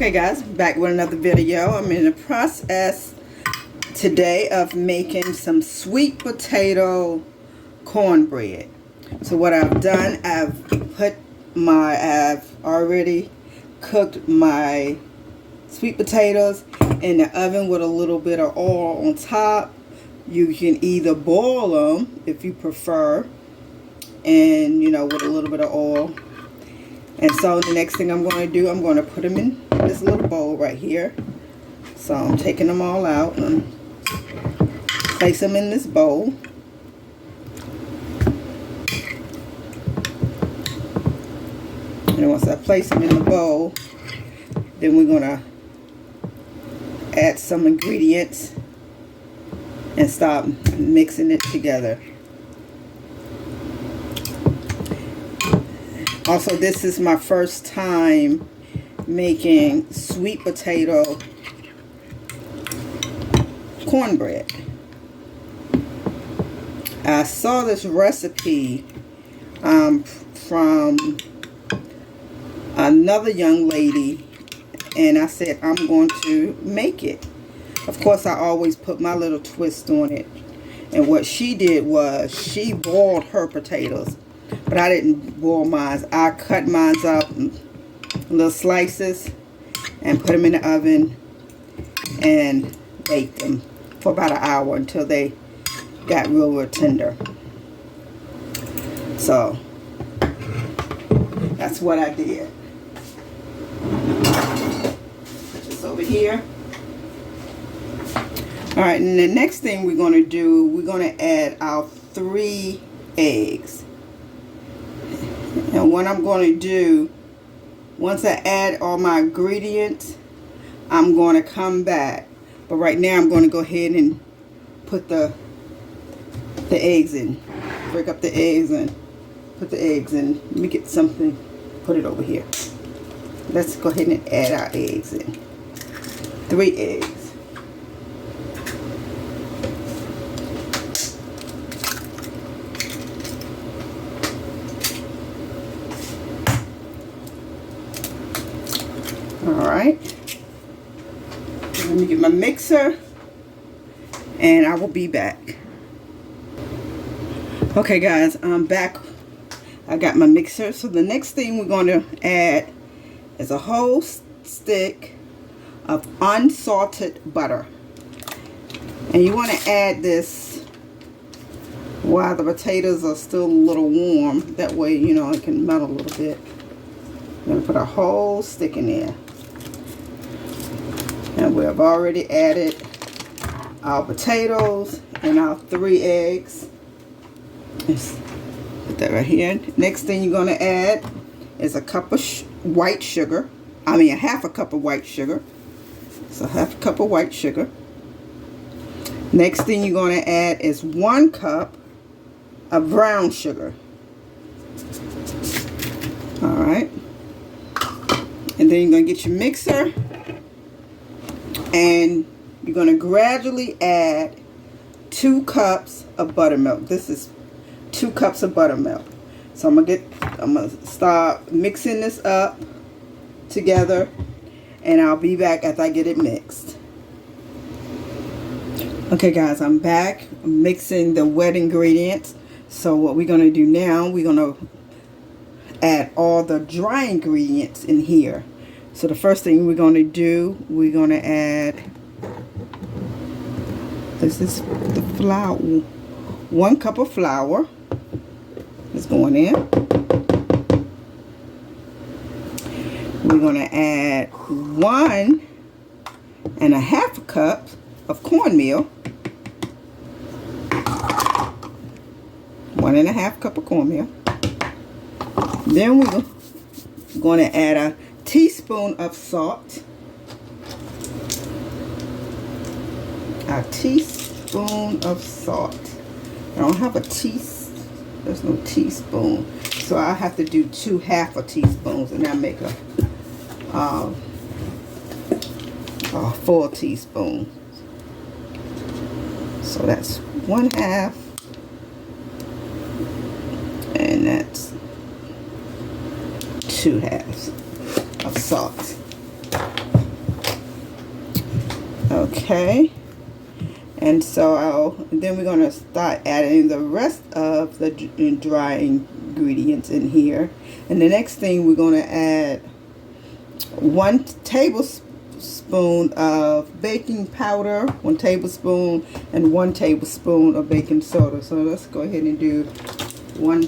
Okay guys, back with another video. I'm in the process today of making some sweet potato cornbread. So what I've done, I've already cooked my sweet potatoes in the oven with a little bit of oil on top. You can either boil them if you prefer, and with a little bit of oil. And so the next thing I'm going to do, I'm going to put them in this little bowl right here. So I'm taking them all out and place them in this bowl. And once I place them in the bowl, then we're going to add some ingredients and start mixing it together. Also, this is my first time making sweet potato cornbread. I saw this recipe from another young lady, and I said I'm going to make it. Of course, I always put my little twist on it. And what she did was she boiled her potatoes. But I didn't boil mine. I cut mine up in little slices and put them in the oven and baked them for about an hour until they got real tender. So that's what I did. Put this over here. Alright, and the next thing we're going to do, we're going to add our 3 eggs. And what I'm going to do, once I add all my ingredients, I'm going to come back. But right now I'm going to go ahead and put the eggs in. Break up the eggs and put the eggs in. Let me get something, put it over here. Let's go ahead and add our eggs in. 3 eggs. Alright, let me get my mixer and I will be back. Okay guys, I'm back. I got my mixer. So the next thing we're going to add is a whole stick of unsalted butter. And you want to add this while the potatoes are still a little warm. That way, it can melt a little bit. I'm going to put a whole stick in there. And we have already added our potatoes and our 3 eggs. Let's put that right here. Next thing you're going to add is a cup of white sugar. I mean, a half a cup of white sugar. So half a cup of white sugar. Next thing you're going to add is 1 cup of brown sugar. Alright. And then you're going to get your mixer. And you're going to gradually add 2 cups of buttermilk. This is 2 cups of buttermilk. So I'm gonna start mixing this up together, and I'll be back after I get it mixed. Okay guys, I'm back. I'm mixing the wet ingredients. So what we're going to do now, we're going to add all the dry ingredients in here. So the first thing we're going to do, we're going to add, this is the flour, 1 cup of flour is going in. We're going to add 1.5 cups of cornmeal. 1.5 cup of cornmeal. Then we're going to add a teaspoon of salt. A teaspoon of salt. I don't have a there's no teaspoon, so I have to do 2 half a teaspoons, and I make a full teaspoon. So that's 1/2, and that's 2 halves of salt. Okay. And so then we're going to start adding the rest of the dry ingredients in here. And the next thing we're going to add 1 tablespoon of baking powder, 1 tablespoon, and 1 tablespoon of baking soda. So let's go ahead and do 1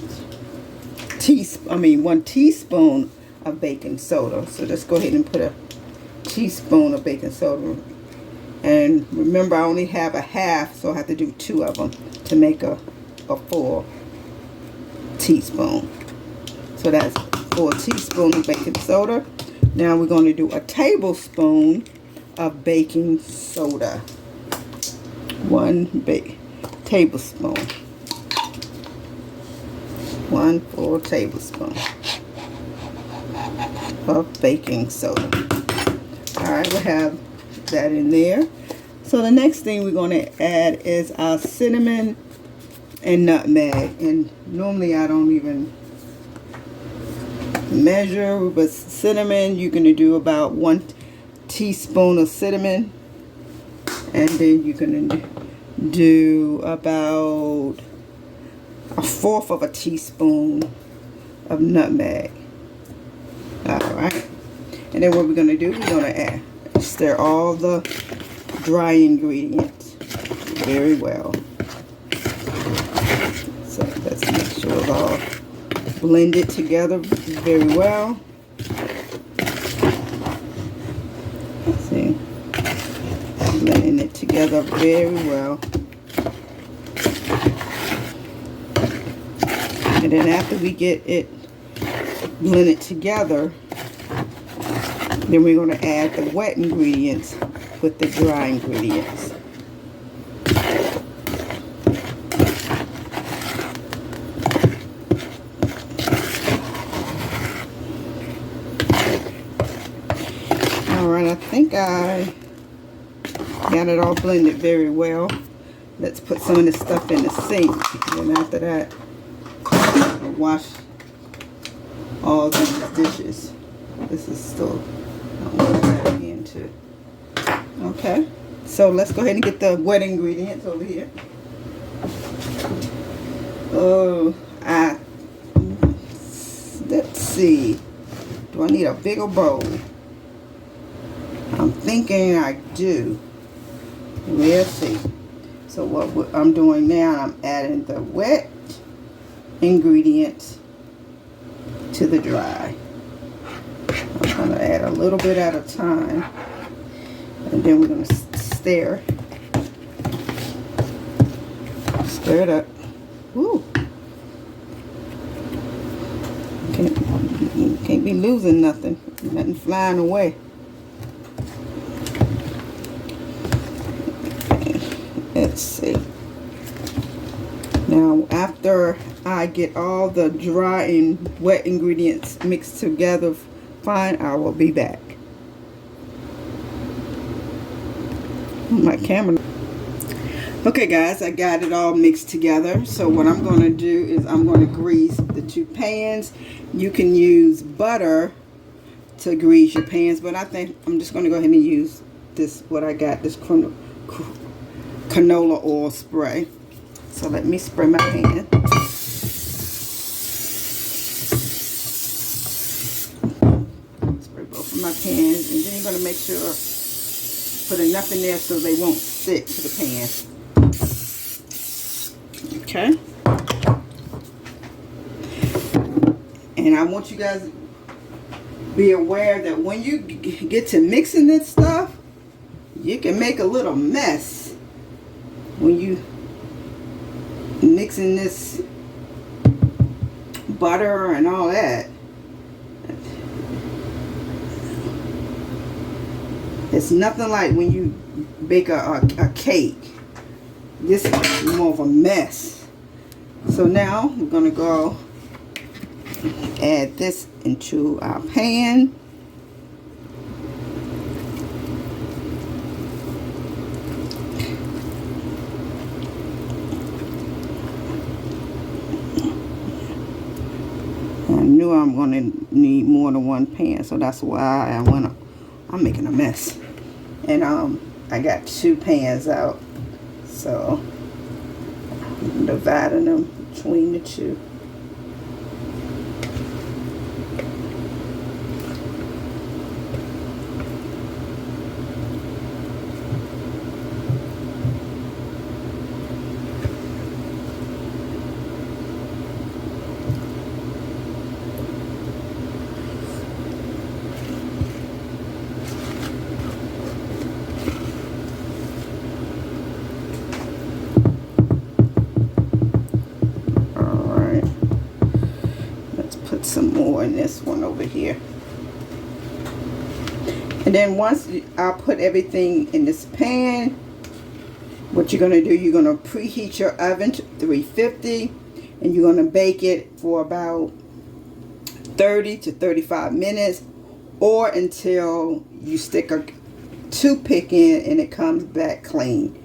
teaspoon of baking soda. So let's go ahead and put a teaspoon of baking soda. And remember, I only have a half, so I have to do 2 of them to make a full teaspoon. So that's 4 teaspoons of baking soda. Now we're going to do a tablespoon of baking soda. 1 tablespoon. 1 full tablespoon of baking soda. Alright, we'll have that in there. So the next thing we're going to add is our cinnamon and nutmeg. And normally I don't even measure, but cinnamon, you're going to do about 1 teaspoon of cinnamon, and then you're going to do about 1/4 of a teaspoon of nutmeg. Alright, and then what we're going to do, we're going to stir all the dry ingredients very well. So let's make sure it's all blended together very well. See, blending it together very well. And then after we get it blended together, then we're going to add the wet ingredients with the dry ingredients. Alright, I think I got it all blended very well. Let's put some of this stuff in the sink. And after that, I'll wash all these dishes. This is still into. Okay, so let's go ahead and get the wet ingredients over here. Let's see. Do I need a bigger bowl? I'm thinking I do. We'll see. So what I'm doing now, I'm adding the wet ingredients to the dry. I'm going to add a little bit at a time, and then we're going to stir it up. Woo! Can't be losing nothing flying away. Let's see. Now after I get all the dry and wet ingredients mixed together fine, I will be back. My camera. Okay guys, I got it all mixed together. So what I'm going to do is I'm going to grease the 2 pans. You can use butter to grease your pans, but I think I'm just going to go ahead and use this, what I got, this canola oil spray. So let me spray my pan. Spray both of my pans, and then you're going to make sure put enough in there so they won't stick to the pan. Okay. And I want you guys to be aware that when you get to mixing this stuff, you can make a little mess when you mixing this butter and all that. It's nothing like when you bake a cake. This is more of a mess. So now we're going to go add this into our pan. I knew I'm going to need more than 1 pan, so that's why I'm making a mess. And I got 2 pans out, so I'm dividing them between the 2. Some more in this one over here. And then once I put everything in this pan, what you're going to do, you're going to preheat your oven to 350, and you're going to bake it for about 30 to 35 minutes, or until you stick a toothpick in and it comes back clean.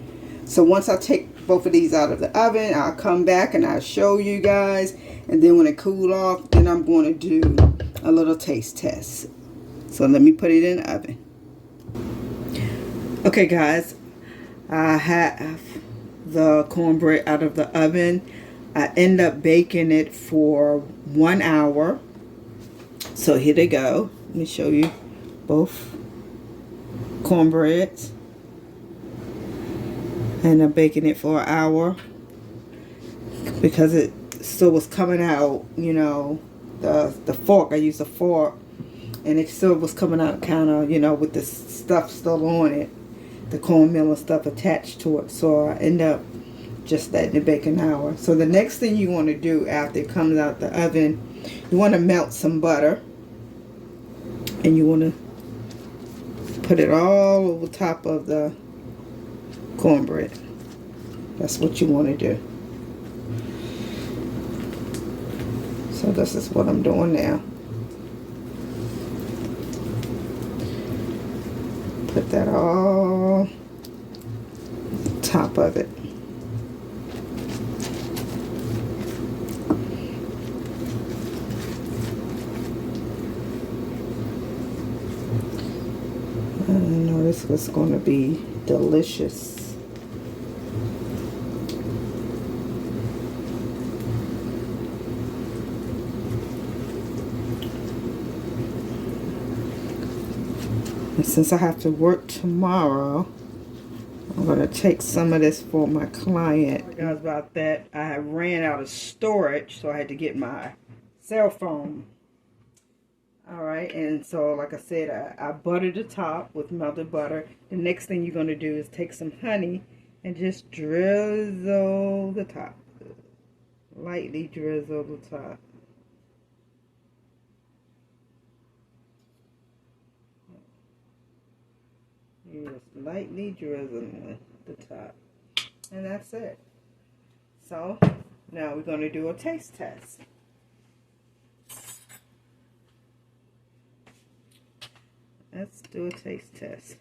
So once I take both of these out of the oven, I'll come back and I'll show you guys. And then when it cool off, then I'm going to do a little taste test. So let me put it in the oven. Okay guys, I have the cornbread out of the oven. I end up baking it for 1 hour. So here they go. Let me show you both cornbreads. And I'm baking it for an hour because it still was coming out, you know, the fork, I used a fork, and it still was coming out kind of, you know, with the stuff still on it, the cornmeal and stuff attached to it. So I end up just letting it bake an hour. So the next thing you want to do after it comes out the oven, you want to melt some butter, and you want to put it all over top of the cornbread. That's what you want to do. So this is what I'm doing now. Put that all on top of it. I know this was going to be delicious. And since I have to work tomorrow, I'm going to take some of this for my client. Guys, about that, I ran out of storage, so I had to get my cell phone. Alright, and so like I said, I buttered the top with melted butter. The next thing you're going to do is take some honey and just drizzle the top. Lightly drizzle the top. You're just lightly drizzling the top. And that's it. So, now we're going to do a taste test. Let's do a taste test.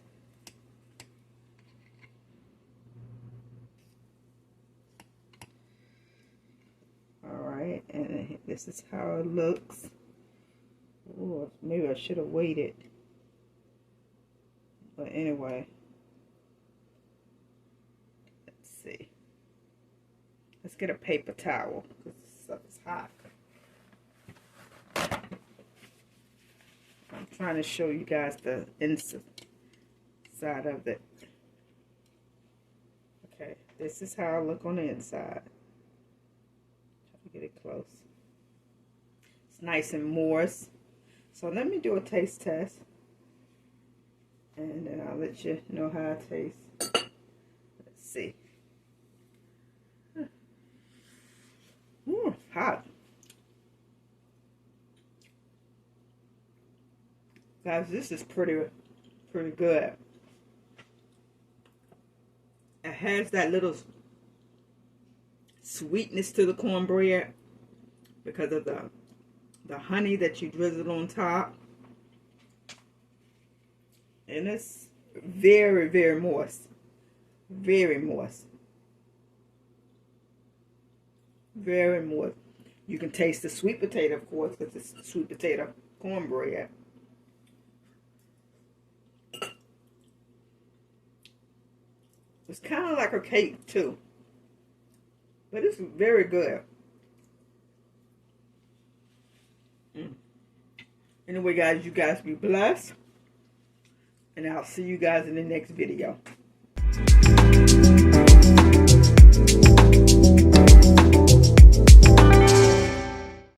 Alright, and this is how it looks. Ooh, maybe I should have waited. But anyway, let's see. Let's get a paper towel because this stuff is hot. I'm trying to show you guys the inside of it. Okay, this is how I look on the inside. Try to get it close. It's nice and moist. So let me do a taste test, and then I'll let you know how it tastes. Let's see. Ooh, hot. Guys, this is pretty good. It has that little sweetness to the cornbread because of the honey that you drizzled on top. And it's very, very moist. Very moist. Very moist. You can taste the sweet potato, of course, because it's sweet potato cornbread. It's kind of like a cake too, but it's very good. Anyway, guys, you guys be blessed, and I'll see you guys in the next video.